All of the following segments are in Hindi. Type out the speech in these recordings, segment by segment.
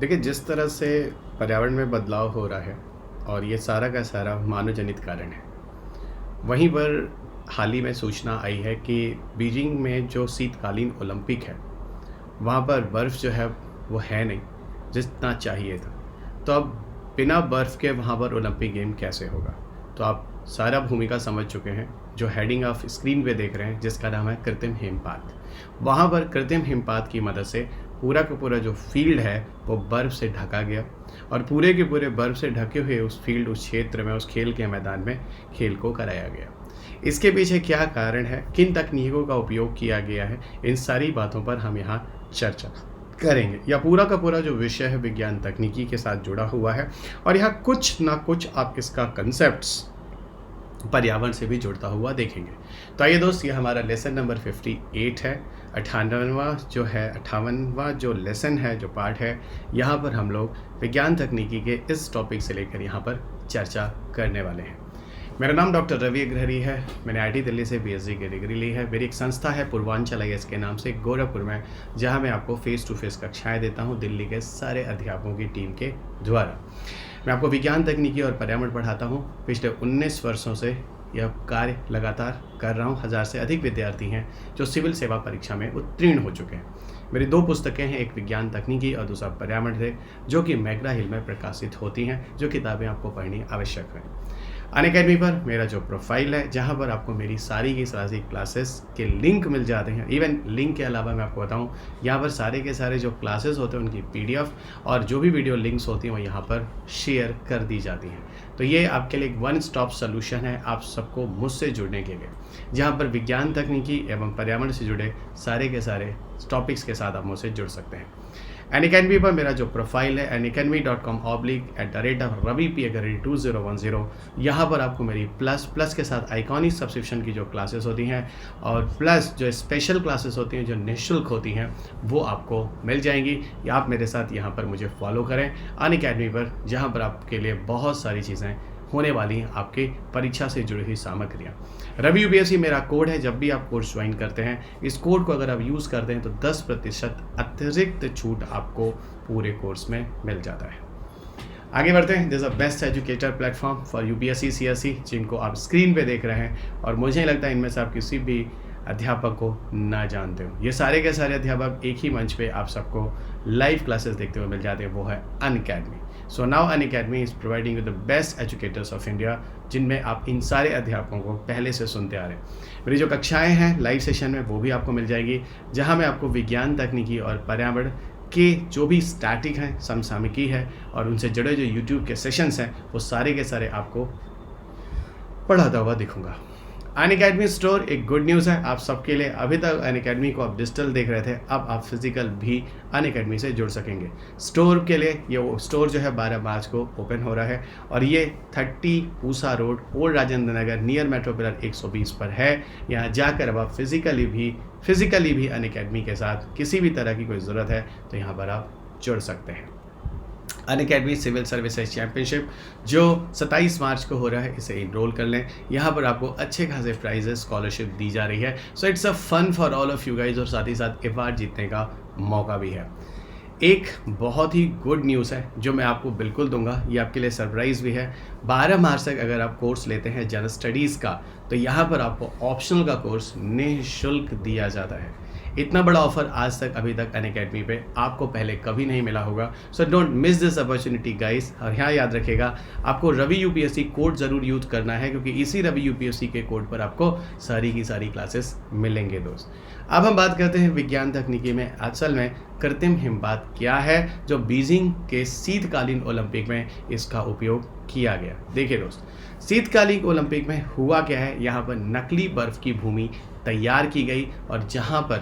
देखिए, जिस तरह से पर्यावरण में बदलाव हो रहा है और ये सारा का सारा मानव जनित कारण है, वहीं पर हाल ही में सूचना आई है कि बीजिंग में जो शीतकालीन ओलंपिक है, वहाँ पर बर्फ़ जो है वो है नहीं, जितना चाहिए था। तो अब बिना बर्फ़ के वहाँ पर ओलंपिक गेम कैसे होगा? तो आप सारा भूमिका समझ चुके हैं, जो हेडिंग आप स्क्रीन पे देख रहे हैं, जिसका नाम है कृत्रिम हिमपात। वहाँ पर कृत्रिम हिमपात की मदद से पूरा का पूरा जो फ़ील्ड है, वो बर्फ़ से ढका गया और पूरे के पूरे बर्फ़ से ढके हुए उस फ़ील्ड, उस क्षेत्र में, उस खेल के मैदान में खेल को कराया गया। इसके पीछे क्या कारण है, किन तकनीकों का उपयोग किया गया है, इन सारी बातों पर हम यहाँ चर्चा करेंगे। या पूरा का पूरा जो विषय है विज्ञान तकनीकी के साथ जुड़ा हुआ है और यहाँ कुछ ना कुछ आप इसका कंसेप्ट्स पर्यावरण से भी जुड़ता हुआ देखेंगे। तो आइए दोस्त, ये हमारा लेसन नंबर 58 है। 58वां जो लेसन है, जो पार्ट है, यहाँ पर हम लोग विज्ञान तकनीकी के इस टॉपिक से लेकर यहाँ पर चर्चा करने वाले हैं। मेरा नाम डॉक्टर रवि अग्रहरी है। मैंने आईटी दिल्ली से बीएससी की डिग्री ली है। मेरी एक संस्था है पूर्वांचल आईएएस के नाम से, गोरखपुर में, जहाँ मैं आपको फेस टू फेस कक्षाएँ देता हूँ दिल्ली के सारे अध्यापकों की टीम के द्वारा। मैं आपको विज्ञान तकनीकी और पर्यावरण पढ़ाता हूँ। पिछले 19 वर्षों से यह कार्य लगातार कर रहा हूँ। 1000 से अधिक विद्यार्थी हैं जो सिविल सेवा परीक्षा में उत्तीर्ण हो चुके हैं। मेरी 2 पुस्तकें हैं, एक विज्ञान तकनीकी और दूसरा पर्यावरण से, जो कि मैग्रा हिल में प्रकाशित होती हैं, जो किताबें आपको पढ़नी आवश्यक है। अनअकैडमी पर मेरा जो प्रोफाइल है, जहाँ पर आपको मेरी सारी की सारी क्लासेस के लिंक मिल जाते हैं। इवन लिंक के अलावा मैं आपको बताऊँ, यहाँ पर सारे के सारे जो क्लासेस होते हैं उनकी पीडीएफ और जो भी वीडियो लिंक्स होती हैं वो यहाँ पर शेयर कर दी जाती हैं। तो ये आपके लिए एक वन स्टॉप सोल्यूशन है आप सबको मुझसे जुड़ने के लिए, जहाँ पर विज्ञान तकनीकी एवं पर्यावरण से जुड़े सारे के सारे टॉपिक्स के साथ आप मुझसे जुड़ सकते हैं। अनअकैडमी पर मेरा जो प्रोफाइल है unacademy.com/@ravipagari2010, यहाँ पर आपको मेरी प्लस के साथ आइकॉनिक सब्सक्रिप्शन की जो क्लासेस होती हैं और प्लस जो स्पेशल क्लासेस होती हैं, जो निःशुल्क होती हैं, वो आपको मिल जाएंगी। या आप मेरे साथ यहाँ पर मुझे फॉलो करें अनअकैडमी पर, जहाँ पर आपके लिए बहुत सारी चीज़ें होने वाली हैं, आपकी परीक्षा से जुड़ी हुई सामग्रियाँ। रवि यूपीएससी मेरा कोड है। जब भी आप कोर्स ज्वाइन करते हैं, इस कोड को अगर आप यूज़ करते हैं तो 10% अतिरिक्त छूट आपको पूरे कोर्स में मिल जाता है। आगे बढ़ते हैं। This a best educator platform for UPSC CSC, जिनको आप स्क्रीन पे देख रहे हैं, और मुझे लगता है इनमें से आप किसी भी अध्यापक को ना जानते हो। ये सारे के सारे अध्यापक एक ही मंच पे आप सबको लाइव क्लासेस देखते हुए मिल जाते हैं, वो है Unacademy. So now Unacademy is providing you the best educators of India, जिनमें आप इन सारे अध्यापकों को पहले से सुनते आ रहे हैं। मेरी जो कक्षाएँ हैं लाइव सेशन में, वो भी आपको मिल जाएगी, जहाँ मैं आपको विज्ञान तकनीकी और पर्यावरण के जो भी स्टैटिक हैं, समसामयिकी है और उनसे जुड़े जो यूट्यूब के सेशंस हैं, वो सारे के सारे आपको पढ़ाता हुआ दिखूंगा। अनअकैडमी स्टोर एक गुड न्यूज़ है आप सबके लिए। अभी तक अनअकैडमी को आप डिजिटल देख रहे थे, अब आप फिजिकल भी अनअकैडमी से जुड़ सकेंगे। स्टोर के लिए ये वो स्टोर जो है 12 मार्च को ओपन हो रहा है और ये 30 Pusa road, old Rajendra Nagar, near metro pillar 120 पर है। यहाँ जाकर अब आप फिजिकली भी अनअकैडमी के साथ किसी भी तरह की कोई ज़रूरत है तो यहाँ पर आप जुड़ सकते हैं। अनअकैडमी सिविल सर्विसेज चैंपियनशिप जो 27 मार्च को हो रहा है, इसे इनरोल कर लें। यहाँ पर आपको अच्छे खासे प्राइजेस, स्कॉलरशिप दी जा रही है। So it's a fun for all of you guys, और साथ ही साथ अवार्ड जीतने का मौका भी है। एक बहुत ही गुड न्यूज़ है जो मैं आपको बिल्कुल दूंगा, ये आपके लिए सरप्राइज़ भी है। 12 मार्च तक अगर आप कोर्स लेते हैं जनरल स्टडीज़ का, तो यहाँ पर आपको ऑप्शनल का कोर्स निःशुल्क दिया जाता है। इतना बड़ा ऑफर आज तक अभी तक अनअकैडमी पे आपको पहले कभी नहीं मिला होगा। So don't miss this opportunity guys. और यहाँ याद रखेगा, आपको रवि यूपीएससी कोड ज़रूर यूज़ करना है, क्योंकि इसी रवि यूपीएससी के कोड पर आपको सारी की सारी क्लासेस मिलेंगे दोस्त। अब हम बात करते हैं विज्ञान तकनीकी में असल में कृत्रिम हिमपात क्या है, जो बीजिंग के शीतकालीन ओलंपिक में इसका उपयोग किया गया। देखिए दोस्त, शीतकालीन ओलंपिक में हुआ क्या है, यहाँ पर नकली बर्फ़ की भूमि तैयार की गई और जहाँ पर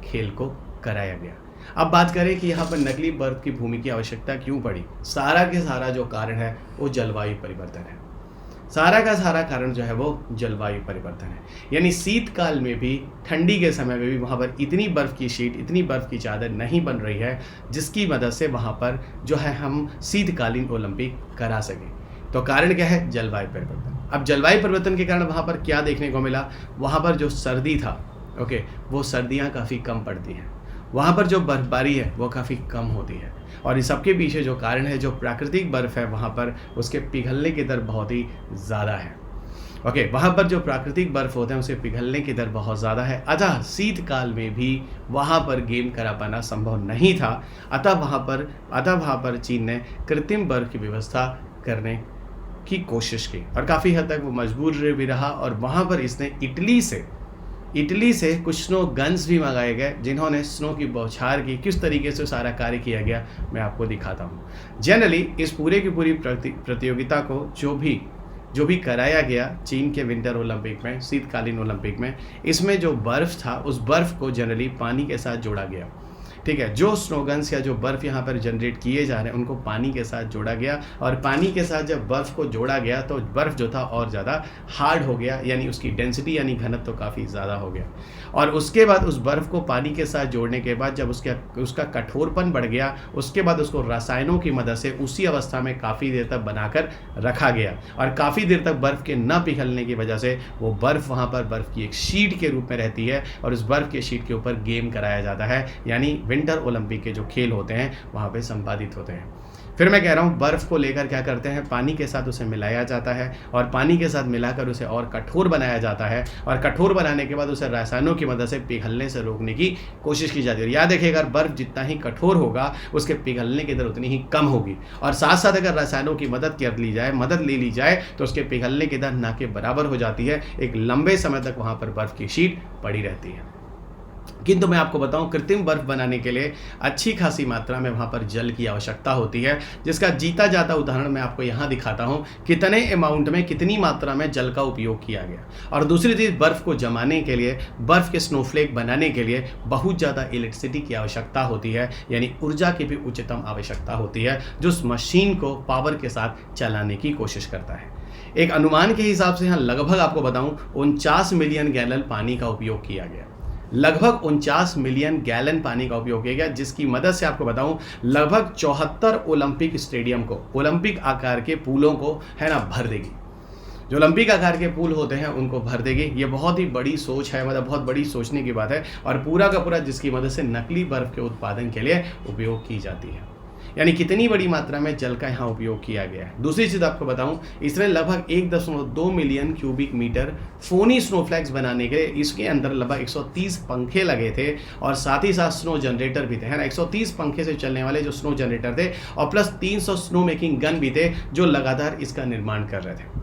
खेल को कराया गया। अब बात करें कि यहाँ पर नकली बर्फ़ की भूमि की आवश्यकता क्यों पड़ी। सारा के सारा जो कारण है वो जलवायु परिवर्तन है। सारा का सारा कारण जो है वो जलवायु परिवर्तन है। यानी शीतकाल में भी, ठंडी के समय में भी वहाँ पर इतनी बर्फ़ की शीट, इतनी बर्फ़ की चादर नहीं बन रही है, जिसकी मदद से वहाँ पर जो है हम शीतकालीन ओलंपिक करा सकें। तो कारण क्या है? जलवायु परिवर्तन। अब जलवायु परिवर्तन के कारण वहाँ पर क्या देखने को मिला, वहाँ पर जो सर्दी था, वो सर्दियाँ काफ़ी कम पड़ती हैं। वहाँ पर जो बर्फ़बारी है वो काफ़ी कम होती है। और इस सब के पीछे जो कारण है, जो प्राकृतिक बर्फ़ है वहाँ पर उसके पिघलने की दर बहुत ही ज़्यादा है। ओके, वहाँ पर जो प्राकृतिक बर्फ़ होते हैं उसके पिघलने की दर बहुत ज़्यादा है। अतः शीतकाल में भी वहाँ पर गेम करा पाना संभव नहीं था। अतः वहाँ पर चीन ने कृत्रिम बर्फ़ की व्यवस्था करने की कोशिश की और काफ़ी हद तक वो मजबूर भी रहा। और वहाँ पर इसने इटली से कुछ स्नो गन्स भी मंगाए गए, जिन्होंने स्नो की बौछार की। किस तरीके से सारा कार्य किया गया मैं आपको दिखाता हूँ। जनरली इस पूरे की पूरी प्रतियोगिता को जो भी कराया गया चीन के विंटर ओलंपिक में, शीतकालीन ओलंपिक में, इसमें जो बर्फ़ था उस बर्फ़ को जनरली पानी के साथ जोड़ा गया। ठीक है, जो स्नोगन्स या जो बर्फ़ यहाँ पर जनरेट किए जा रहे हैं उनको पानी के साथ जोड़ा गया। और पानी के साथ जब बर्फ़ को जोड़ा गया तो बर्फ़ जो था और ज़्यादा हार्ड हो गया, यानी उसकी डेंसिटी यानी घनत्व तो काफ़ी ज़्यादा हो गया। और उसके बाद उस बर्फ़ को पानी के साथ जोड़ने के बाद जब उसका कठोरपन बढ़ गया, उसके बाद उसको रसायनों की मदद से उसी अवस्था में काफ़ी देर तक बनाकर रखा गया। और काफ़ी देर तक बर्फ़ के न पिघलने की वजह से वो बर्फ़ वहाँ पर बर्फ़ की एक शीट के रूप में रहती है और उस बर्फ़ के शीट के ऊपर गेम कराया जाता है, यानी विंटर ओलंपिक के जो खेल होते हैं वहाँ पे संपादित होते हैं। फिर मैं कह रहा हूँ बर्फ़ को लेकर क्या करते हैं, पानी के साथ उसे मिलाया जाता है और पानी के साथ मिलाकर उसे और कठोर बनाया जाता है। और कठोर बनाने के बाद उसे रसायनों की मदद से पिघलने से रोकने की कोशिश की जाती है। याद रखिएगा, अगर बर्फ़ जितना ही कठोर होगा उसके पिघलने की दर उतनी ही कम होगी। और साथ साथ अगर रसायनों की मदद ले ली जाए तो उसके पिघलने की दर ना के बराबर हो जाती है। एक लंबे समय तक वहाँ पर बर्फ़ की शीट पड़ी रहती है। किंतु मैं आपको बताऊं, कृत्रिम बर्फ बनाने के लिए अच्छी खासी मात्रा में वहाँ पर जल की आवश्यकता होती है, जिसका जीता जाता उदाहरण मैं आपको यहाँ दिखाता हूँ कितने अमाउंट में, कितनी मात्रा में जल का उपयोग किया गया। और दूसरी चीज़, बर्फ़ को जमाने के लिए, बर्फ़ के स्नोफ्लेक बनाने के लिए बहुत ज़्यादा इलेक्ट्रिसिटी की आवश्यकता होती है, यानी ऊर्जा की भी उच्चतम आवश्यकता होती है, जो उस मशीन को पावर के साथ चलाने की कोशिश करता है। एक अनुमान के हिसाब से यहाँ लगभग आपको बताऊँ 49 मिलियन गैलन पानी का उपयोग किया गया। लगभग 49 मिलियन गैलन पानी का उपयोग किया गया, जिसकी मदद से आपको बताऊं लगभग 74 ओलंपिक स्टेडियम को, ओलंपिक आकार के पूलों को है ना भर देगी। जो ओलंपिक आकार के पूल होते हैं उनको भर देगी। ये बहुत ही बड़ी सोच है, मतलब बहुत बड़ी सोचने की बात है। और पूरा का पूरा जिसकी मदद से नकली बर्फ के उत्पादन के लिए उपयोग की जाती है, यानी कितनी बड़ी मात्रा में जल का यहाँ उपयोग किया गया है। दूसरी चीज़ आपको बताऊं, इसमें लगभग 1.2 मिलियन क्यूबिक मीटर फोनी स्नोफ्लैक्स बनाने के लिए इसके अंदर लगभग 130 पंखे लगे थे और साथ ही साथ स्नो जनरेटर भी थे, है ना। 130 पंखे से चलने वाले जो स्नो जनरेटर थे और प्लस 300 स्नो मेकिंग गन भी थे जो लगातार इसका निर्माण कर रहे थे।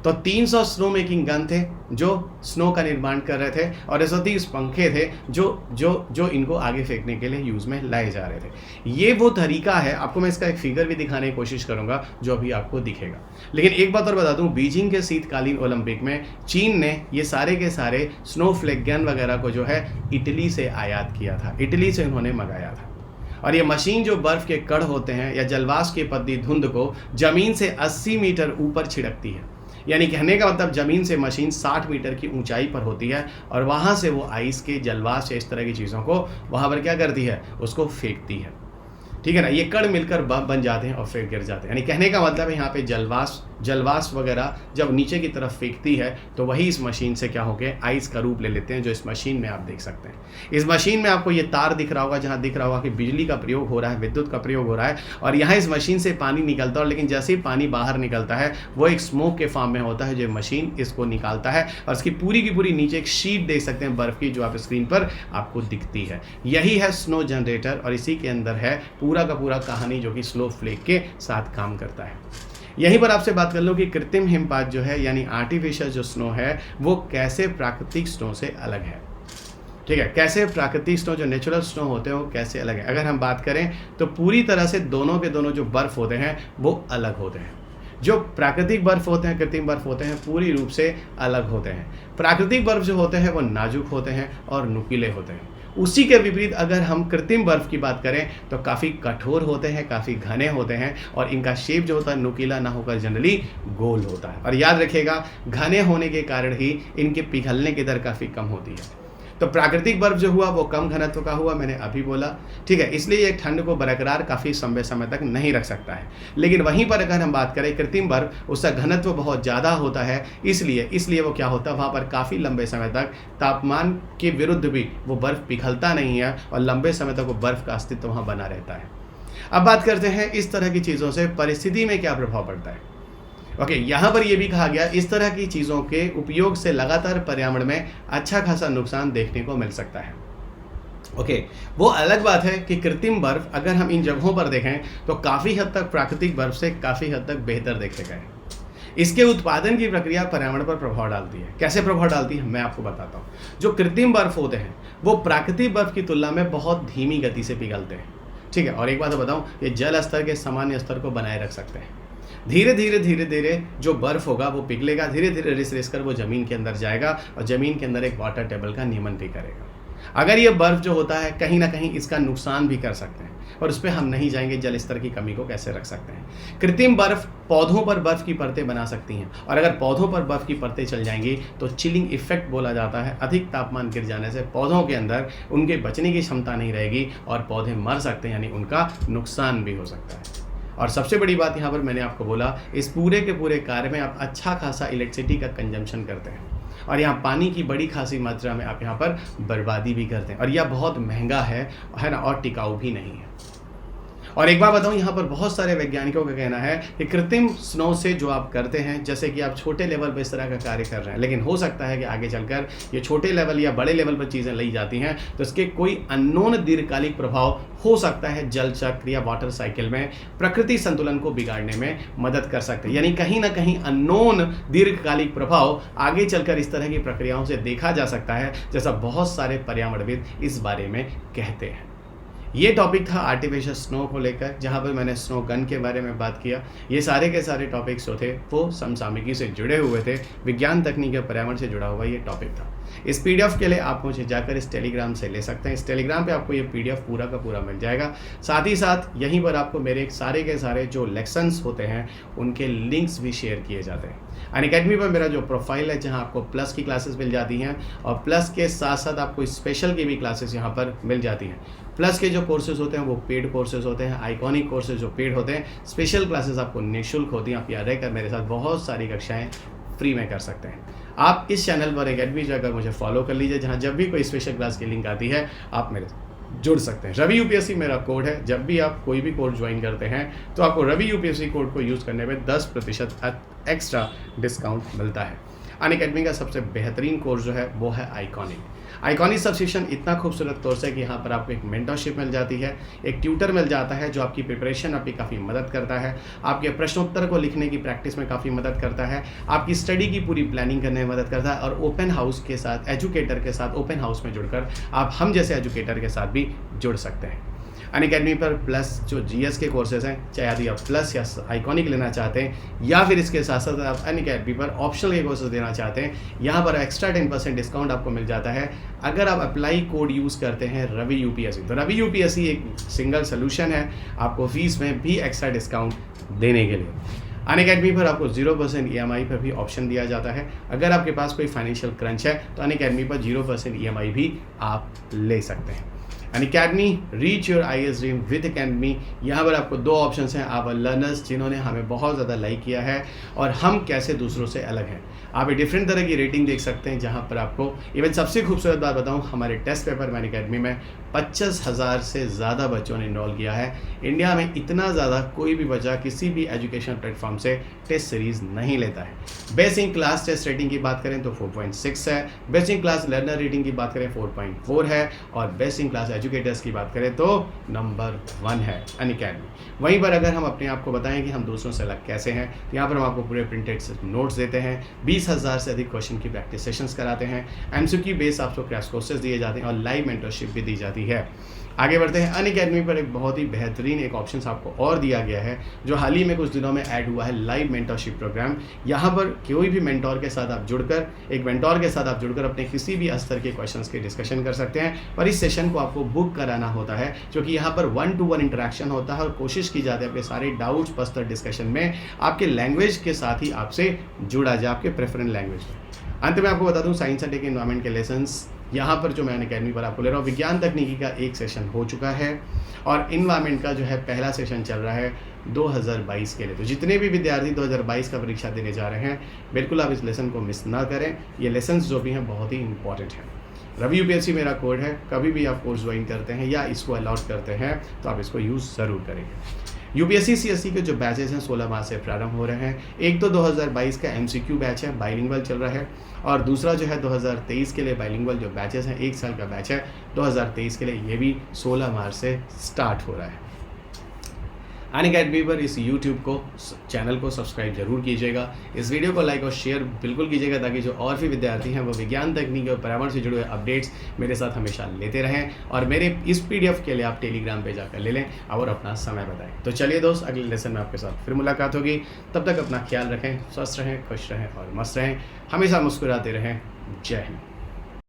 तो 300 स्नो मेकिंग गन थे जो स्नो का निर्माण कर रहे थे और 130 पंखे थे जो इनको आगे फेंकने के लिए यूज़ में लाए जा रहे थे। ये वो तरीका है, आपको मैं इसका एक फिगर भी दिखाने की कोशिश करूंगा जो अभी आपको दिखेगा। लेकिन एक बात और बता दूं, बीजिंग के शीतकालीन ओलंपिक में चीन ने ये सारे के सारे स्नो फ्लेक गन वगैरह को जो है इटली से आयात किया था, इटली से उन्होंने मंगाया था। और ये मशीन जो बर्फ़ के कण होते हैं या जलवाष्प की पतली धुंध को ज़मीन से 80 मीटर ऊपर छिड़कती है, यानी कहने का मतलब ज़मीन से मशीन 60 मीटर की ऊंचाई पर होती है और वहाँ से वो आइस के जलवाष्प या इस तरह की चीज़ों को वहाँ पर क्या करती है, उसको फेंकती है। ठीक है ना, ये कण मिलकर बम बन जाते हैं और फिर गिर जाते हैं। यानी कहने का मतलब है यहाँ पे जलवाष्प वगैरह जब नीचे की तरफ फेंकती है तो वही इस मशीन से क्या हो गया, आइस का रूप ले लेते हैं, जो इस मशीन में आप देख सकते हैं। इस मशीन में आपको ये तार दिख रहा होगा, जहाँ दिख रहा होगा कि बिजली का प्रयोग हो रहा है, विद्युत का प्रयोग हो रहा है और यहाँ इस मशीन से पानी निकलता है। लेकिन जैसे ही पानी बाहर निकलता है वो एक स्मोक के फॉर्म में होता है, जो मशीन इसको निकालता है और इसकी पूरी की पूरी नीचे एक शीट देख सकते हैं बर्फ़ की, जो आप स्क्रीन पर आपको दिखती है। यही है स्नो जनरेटर और इसी के अंदर है पूरा का पूरा कहानी, जो कि स्नो फ्लेक के साथ काम करता है। यहीं पर आपसे बात कर लूँ कि कृत्रिम हिमपात जो है, यानी आर्टिफिशियल जो स्नो है, वो कैसे प्राकृतिक स्नो से अलग है। ठीक है, कैसे प्राकृतिक स्नो जो नेचुरल स्नो होते हैं वो कैसे अलग है। अगर हम बात करें तो पूरी तरह से दोनों के दोनों जो बर्फ़ होते हैं वो अलग होते हैं। जो प्राकृतिक बर्फ़ होते हैं, कृत्रिम बर्फ़ होते हैं, पूरी रूप से अलग होते हैं। प्राकृतिक बर्फ़ जो होते हैं वो नाजुक होते हैं और नुकीले होते हैं। उसी के विपरीत अगर हम कृत्रिम बर्फ़ की बात करें तो काफ़ी कठोर होते हैं, काफ़ी घने होते हैं और इनका शेप जो होता है नुकीला ना होकर जनरली गोल होता है। और याद रखिएगा, घने होने के कारण ही इनके पिघलने की दर काफ़ी कम होती है। तो प्राकृतिक बर्फ जो हुआ वो कम घनत्व का हुआ, मैंने अभी बोला, ठीक है। इसलिए ये ठंड को बरकरार काफ़ी लंबे समय तक नहीं रख सकता है। लेकिन वहीं पर अगर हम बात करें कृत्रिम बर्फ, उसका घनत्व बहुत ज़्यादा होता है, इसलिए वो क्या होता है, वहाँ पर काफ़ी लंबे समय तक तापमान के विरुद्ध भी वो बर्फ़ पिघलता नहीं है और लंबे समय तक वो बर्फ़ का अस्तित्व वहाँ बना रहता है। अब बात करते हैं इस तरह की चीज़ों से परिस्थिति में क्या प्रभाव पड़ता है। ओके, यहाँ पर ये भी कहा गया इस तरह की चीज़ों के उपयोग से लगातार पर्यावरण में अच्छा खासा नुकसान देखने को मिल सकता है। ओके, वो अलग बात है कि कृत्रिम बर्फ अगर हम इन जगहों पर देखें तो काफ़ी हद तक प्राकृतिक बर्फ से काफ़ी हद तक बेहतर देखे गए। इसके उत्पादन की प्रक्रिया पर्यावरण पर प्रभाव डालती है। कैसे प्रभाव डालती है मैं आपको बताता हूँ। जो कृत्रिम बर्फ होते हैं वो प्राकृतिक बर्फ की तुलना में बहुत धीमी गति से पिघलते हैं, ठीक है। और एक बात बताऊँ, ये जल स्तर के सामान्य स्तर को बनाए रख सकते हैं। धीरे धीरे जो बर्फ़ होगा वो पिघलेगा, धीरे धीरे रिस कर वो ज़मीन के अंदर जाएगा और ज़मीन के अंदर एक वाटर टेबल का नियमन भी करेगा। अगर ये बर्फ़ जो होता है कहीं ना कहीं इसका नुकसान भी कर सकते हैं, और उस पर हम नहीं जाएंगे जल स्तर की कमी को कैसे रख सकते हैं। कृत्रिम बर्फ़ पौधों पर बर्फ़ की परतें बना सकती हैं, और अगर पौधों पर बर्फ़ की परतें चल जाएंगी तो चिलिंग इफेक्ट बोला जाता है। अधिक तापमान गिर जाने से पौधों के अंदर उनके बचने की क्षमता नहीं रहेगी और पौधे मर सकते हैं, यानी उनका नुकसान भी हो सकता है। और सबसे बड़ी बात यहाँ पर मैंने आपको बोला, इस पूरे के पूरे कार्य में आप अच्छा खासा इलेक्ट्रिसिटी का कंजम्पशन करते हैं, और यहाँ पानी की बड़ी खासी मात्रा में आप यहाँ पर बर्बादी भी करते हैं, और यह बहुत महंगा है ना, और टिकाऊ भी नहीं है। और एक बात बताऊं, यहाँ पर बहुत सारे वैज्ञानिकों का कहना है कि कृत्रिम स्नो से जो आप करते हैं, जैसे कि आप छोटे लेवल पर इस तरह का कार्य कर रहे हैं, लेकिन हो सकता है कि आगे चलकर ये छोटे लेवल या बड़े लेवल पर चीज़ें ली जाती हैं तो इसके कोई अननोन दीर्घकालिक प्रभाव हो सकता है जल चक्र या वाटर साइकिल में, प्रकृति संतुलन को बिगाड़ने में मदद कर सकते हैं। यानी कहीं ना कहीं अननोन दीर्घकालिक प्रभाव आगे चलकर इस तरह की प्रक्रियाओं से देखा जा सकता है, जैसा बहुत सारे पर्यावरणविद इस बारे में कहते हैं। ये टॉपिक था आर्टिफिशियल स्नो को लेकर, जहाँ पर मैंने स्नो गन के बारे में बात किया। ये सारे के सारे टॉपिक्स जो थे वो समसामयिकी से जुड़े हुए थे, विज्ञान तकनीक और पर्यावरण से जुड़ा हुआ ये टॉपिक था। इस पीडीएफ के लिए आप मुझे जाकर इस टेलीग्राम से ले सकते हैं। इस टेलीग्राम पे आपको ये पीडीएफ पूरा का पूरा मिल जाएगा। साथ ही साथ यहीं पर आपको मेरे सारे के सारे जो लेक्शंस होते हैं उनके लिंक्स भी शेयर किए जाते हैं। अनअकैडमी पर मेरा जो प्रोफाइल है, जहाँ आपको प्लस की क्लासेस मिल जाती हैं, और प्लस के साथ साथ आपको स्पेशल की भी क्लासेस यहाँ पर मिल जाती हैं। प्लस के जो कोर्सेज होते हैं वो पेड कोर्सेज होते हैं, आइकॉनिक कोर्सेज जो पेड होते हैं, स्पेशल क्लासेस आपको निःशुल्क होती हैं। आप यहाँ रहकर मेरे साथ बहुत सारी कक्षाएं फ्री में कर सकते हैं। आप इस चैनल पर अकेडमी जाकर मुझे फॉलो कर लीजिए, जहाँ जब भी कोई स्पेशल क्लास की लिंक आती है आप मेरे जुड़ सकते हैं। रवि यूपीएससी मेरा कोड है। जब भी आप कोई भी कोर्स ज्वाइन करते हैं तो आपको रवि यूपीएससी कोड को यूज़ करने में 10% एक्स्ट्रा डिस्काउंट मिलता है। अनअकैडमी का सबसे बेहतरीन कोर्स जो है वो है आइकॉनिक। आइकॉनिक सब्सक्रिप्शन इतना खूबसूरत कोर्स है कि यहाँ पर आपको एक मेंटरशिप मिल जाती है, एक ट्यूटर मिल जाता है जो आपकी प्रिपरेशन आपकी काफ़ी मदद करता है, आपके प्रश्नोत्तर को लिखने की प्रैक्टिस में काफ़ी मदद करता है, आपकी स्टडी की पूरी प्लानिंग करने में मदद करता है, और ओपन हाउस के साथ, एजुकेटर के साथ ओपन हाउस में जुड़कर आप हम जैसे एजुकेटर के साथ भी जुड़ सकते हैं। अनअकैडमी पर प्लस जो जीएस के कोर्सेज हैं, चाहे यदि आप प्लस या आइकॉनिक लेना चाहते हैं, या फिर इसके साथ साथ आप अनअकैडमी पर ऑप्शनल के कोर्सेज देना चाहते हैं, यहाँ पर एक्स्ट्रा 10% डिस्काउंट आपको मिल जाता है अगर आप अप्लाई कोड यूज़ करते हैं रवि यूपीएससी। तो रवि यूपीएससी एक सिंगल सोल्यूशन है आपको फीस में भी एक्स्ट्रा डिस्काउंट देने के लिए। अनअकैडमी पर आपको 0% EMI पर भी ऑप्शन दिया जाता है। अगर आपके पास कोई फाइनेंशियल क्रंच है तो अनअकैडमी पर 0% EMI भी आप ले सकते हैं। Unacademy reach your IAS dream with academy, यहाँ पर आपको दो ऑप्शंस हैं। आप लर्नर्स जिन्होंने हमें बहुत ज़्यादा लाइक किया है, और हम कैसे दूसरों से अलग हैं। आप एक डिफरेंट तरह की रेटिंग देख सकते हैं, जहाँ पर आपको इवन सबसे खूबसूरत बात बताऊँ, हमारे टेस्ट पेपर में अनअकैडमी में 25,000 से ज़्यादा बच्चों ने इनरोल किया है। इंडिया में इतना ज़्यादा कोई भी बच्चा किसी भी एजुकेशन प्लेटफॉर्म से टेस्ट सीरीज़ नहीं लेता है। Best in class test rating की बात करें तो 4.6 है, best in class learner rating की बात करें 4.4 है, और बेस्ट इन क्लास एजुकेटर्स की बात करें तो नंबर 1 है अनअकैडमी। वहीं पर अगर हम अपने आप को बताएं कि हम दूसरों से अलग कैसे हैं, तो यहाँ पर हम आपको पूरे प्रिंटेड नोट्स देते हैं, 20,000 से अधिक क्वेश्चन की प्रैक्टिस सेशंस कराते हैं, MCQ बेस आपको क्रैश कोर्सेज दिए जाते हैं, और लाइव मेंटरशिप भी दी जाती है। आगे बढ़ते हैं। अनअकैडमी पर एक बहुत ही बेहतरीन एक ऑप्शन आपको और दिया गया है, जो हाल ही में कुछ दिनों में ऐड हुआ है, लाइव मेंटरशिप प्रोग्राम। यहाँ पर कोई भी मेंटोर के साथ आप जुड़कर, एक मेंटोर के साथ आप जुड़कर अपने किसी भी स्तर के क्वेश्चंस की डिस्कशन कर सकते हैं। पर इस सेशन को आपको बुक कराना होता है, क्योंकि यहाँ पर 1-to-1 इंटरेक्शन होता है, और कोशिश की जाती है आपके सारे डाउट्स पस्तर डिस्कशन में आपके लैंग्वेज के साथ ही आपसे जुड़ा जाए, आपके प्रेफरेंस लैंग्वेज में। अंत में आपको बता दूं, साइंस एंड टेक एनवायरनमेंट के लेसन्स यहाँ पर जो मैं अनअकैडमी पर आपको ले रहा हूँ, विज्ञान तकनीकी का एक सेशन हो चुका है और इन्वायरमेंट का जो है पहला सेशन चल रहा है 2022 के लिए। तो जितने भी विद्यार्थी 2022 का परीक्षा देने जा रहे हैं, बिल्कुल आप इस लेसन को मिस ना करें। ये लेसन्स जो भी हैं बहुत ही इंपॉर्टेंट हैं। रवि यूपीएससी मेरा कोड है, कभी भी आप कोर्स ज्वाइन करते हैं या इसको अलॉट करते हैं तो आप इसको यूज़ ज़रूर करेंगे। यूपीएससी सीएससी के जो बैचेस हैं 16 मार्च से प्रारंभ हो रहे हैं। एक तो 2022 का एमसीक्यू बैच है, बाइलिंगुअल चल रहा है, और दूसरा जो है 2023 के लिए बाइलिंगुअल जो बैचेस हैं, 1 साल का बैच है 2023 के लिए, ये भी 16 मार्च से स्टार्ट हो रहा है। अनअकैडमी पर इस यूट्यूब को चैनल को सब्सक्राइब जरूर कीजिएगा, इस वीडियो को लाइक और शेयर बिल्कुल कीजिएगा ताकि जो और भी विद्यार्थी हैं वो विज्ञान तकनीक और पर्यावरण से जुड़े हुए अपडेट्स मेरे साथ हमेशा लेते रहें। और मेरे इस पीडीएफ के लिए आप टेलीग्राम पे जाकर ले लें और अपना समय बताएं। तो चलिए दोस्त, अगले लेसन में आपके साथ फिर मुलाकात होगी। तब तक अपना ख्याल रखें, स्वस्थ रहें, खुश रहें और मस्त रहें, हमेशा मुस्कुराते रहें। जय हिंद।